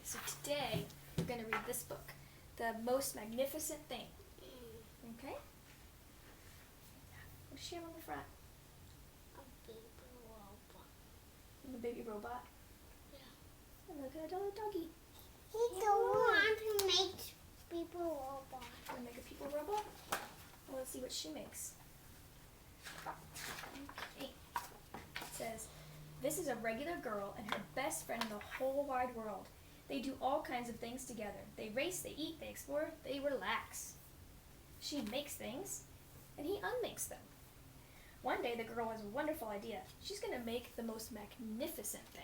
So today we're going to read this book, The Most Magnificent Thing. Okay? What does she have on the front? A baby robot. The baby robot? Yeah. And look at a little doggy. He don't want to make people robot. Want to make a people robot? Well, let's see what she makes. Okay. It says, this is a regular girl and her best friend in the whole wide world. They do all kinds of things together. They race, they eat, they explore, they relax. She makes things, and he unmakes them. One day the girl has a wonderful idea. She's going to make the most magnificent thing.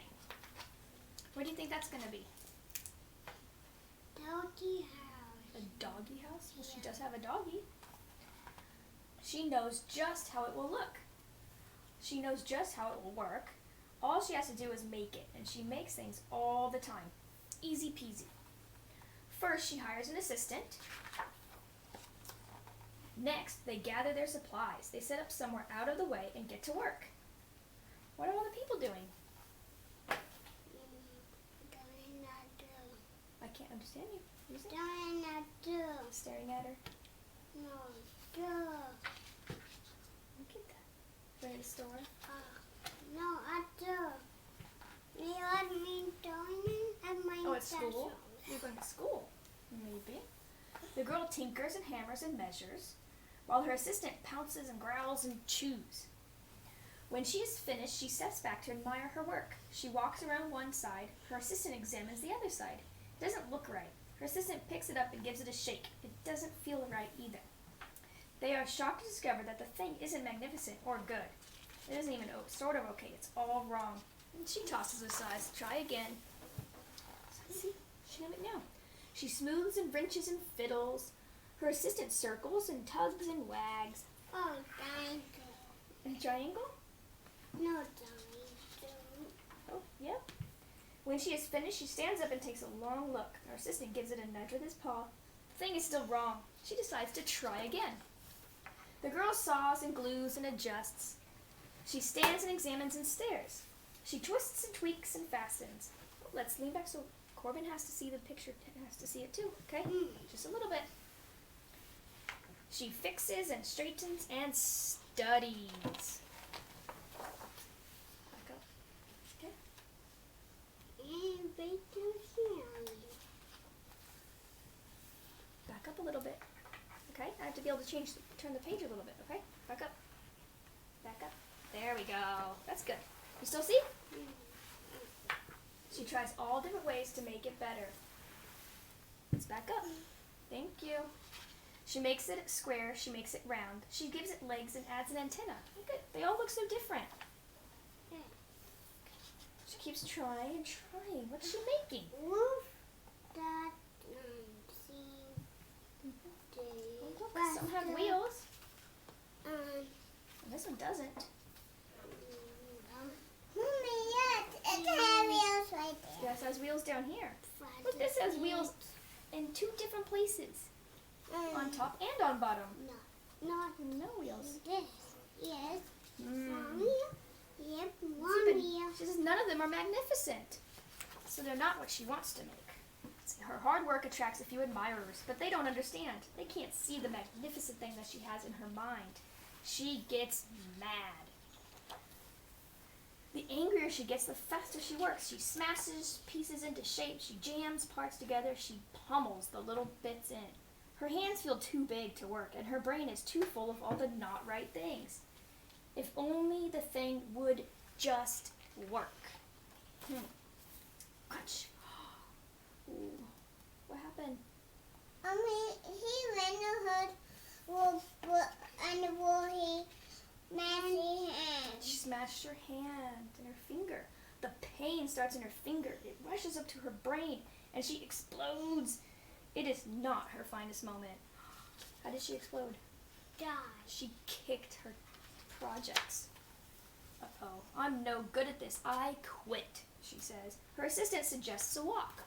What do you think that's going to be? Doggy house. A doggy house? Well, she Yeah. does have a doggy. She knows just how it will look. She knows just how it will work. All she has to do is make it, and she makes things all the time. Easy peasy. First, she hires an assistant. Next, they gather their supplies. They set up somewhere out of the way and get to work. What are all the people doing? I can't understand you. What is it? Staring at her. Look at that. We're in the store. Oh, it's school? You're going to school. Maybe. The girl tinkers and hammers and measures, while her assistant pounces and growls and chews. When she is finished, she steps back to admire her work. She walks around one side. Her assistant examines the other side. It doesn't look right. Her assistant picks it up and gives it a shake. It doesn't feel right either. They are shocked to discover that the thing isn't magnificent or good. It isn't even sort of okay. It's all wrong. And she tosses it aside. Try again. See, she knows it now. She smooths and wrenches and fiddles. Her assistant circles and tugs and wags. A triangle? Oh, yep. When she is finished, she stands up and takes a long look. Her assistant gives it a nudge with his paw. The thing is still wrong. She decides to try again. The girl saws and glues and adjusts. She stands and examines and stares. She twists and tweaks and fastens. Let's lean back so Corbin has to see the picture, has to see it too, okay? Just a little bit. She fixes and straightens and studies. Back up. Okay? Back up a little bit. Okay? I have to be able to turn the page a little bit, okay? Back up. Back up. There we go. That's good. You still see? She tries all different ways to make it better. Let's back up. Thank you. She makes it square. She makes it round. She gives it legs and adds an antenna. Look at, they all look so different. She keeps trying and trying. What's she making? Look, some have wheels. And this one doesn't. Yes, it has wheels down here. Look, this has wheels in two different places. On top and on bottom. No wheels. Yes. Yep, She one wheel. says none of them are magnificent. So they're not what she wants to make. Her hard work attracts a few admirers, but they don't understand. They can't see the magnificent thing that she has in her mind. She gets mad. The angrier she gets, the faster she works. She smashes pieces into shape. She jams parts together. She pummels the little bits in. Her hands feel too big to work, and her brain is too full of all the not right things. If only the thing would just work. Crunch. Ooh. What happened? He ran a hood and he smashed his hand. She smashed her hand and her finger. The pain starts in her finger. It rushes up to her brain, and she explodes. It is not her finest moment. How did she explode? Die. She kicked her projects. Uh-oh, I'm no good at this. I quit, she says. Her assistant suggests a walk.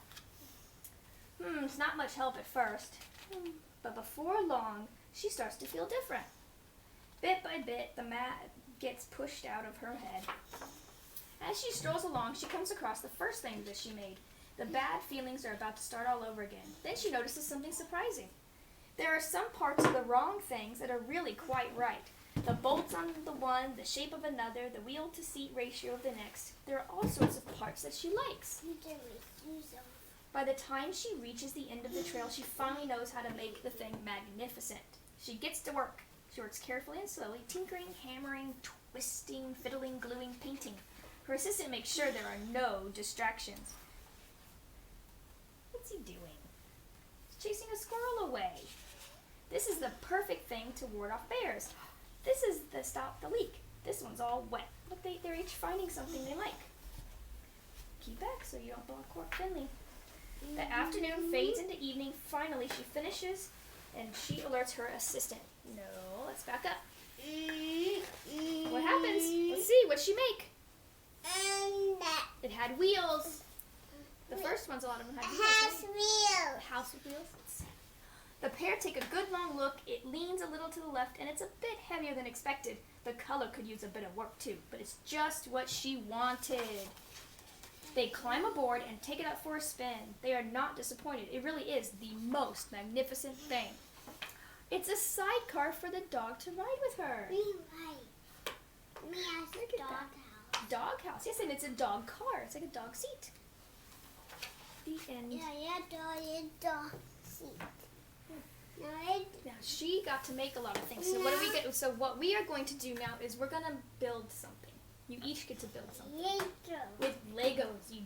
It's not much help at first. But before long, she starts to feel different. Bit by bit, the mat gets pushed out of her head. As she strolls along, she comes across the first thing that she made. The bad feelings are about to start all over again. Then she notices something surprising. There are some parts of the wrong things that are really quite right. The bolts on the one, the shape of another, the wheel-to-seat ratio of the next. There are all sorts of parts that she likes. By the time she reaches the end of the trail, she finally knows how to make the thing magnificent. She gets to work. She works carefully and slowly, tinkering, hammering, twisting, fiddling, gluing, painting. Her assistant makes sure there are no distractions. What's he doing? He's chasing a squirrel away. This is the perfect thing to ward off bears. This is the stop the leak. This one's all wet. Look, they're each finding something they like. Keep back so you don't block Finley. The afternoon fades into evening. Finally, she finishes, and she alerts her assistant. No, let's back up. What happens? Let's see. What'd she make? It had wheels. The first ones, a lot of them had wheels. The house with wheels. Let's see. The pair take a good long look. It leans a little to the left, and it's a bit heavier than expected. The color could use a bit of work too, but it's just what she wanted. They climb aboard and take it up for a spin. They are not disappointed. It really is the most magnificent thing. It's a sidecar for the dog to ride with her. Me as a doghouse. Doghouse, yes, and it's a dog car. It's like a dog seat. The end. Dog seat. Now she got to make a lot of things. So what we are going to do now is we're gonna build something. You each get to build something. Lego. With Legos. You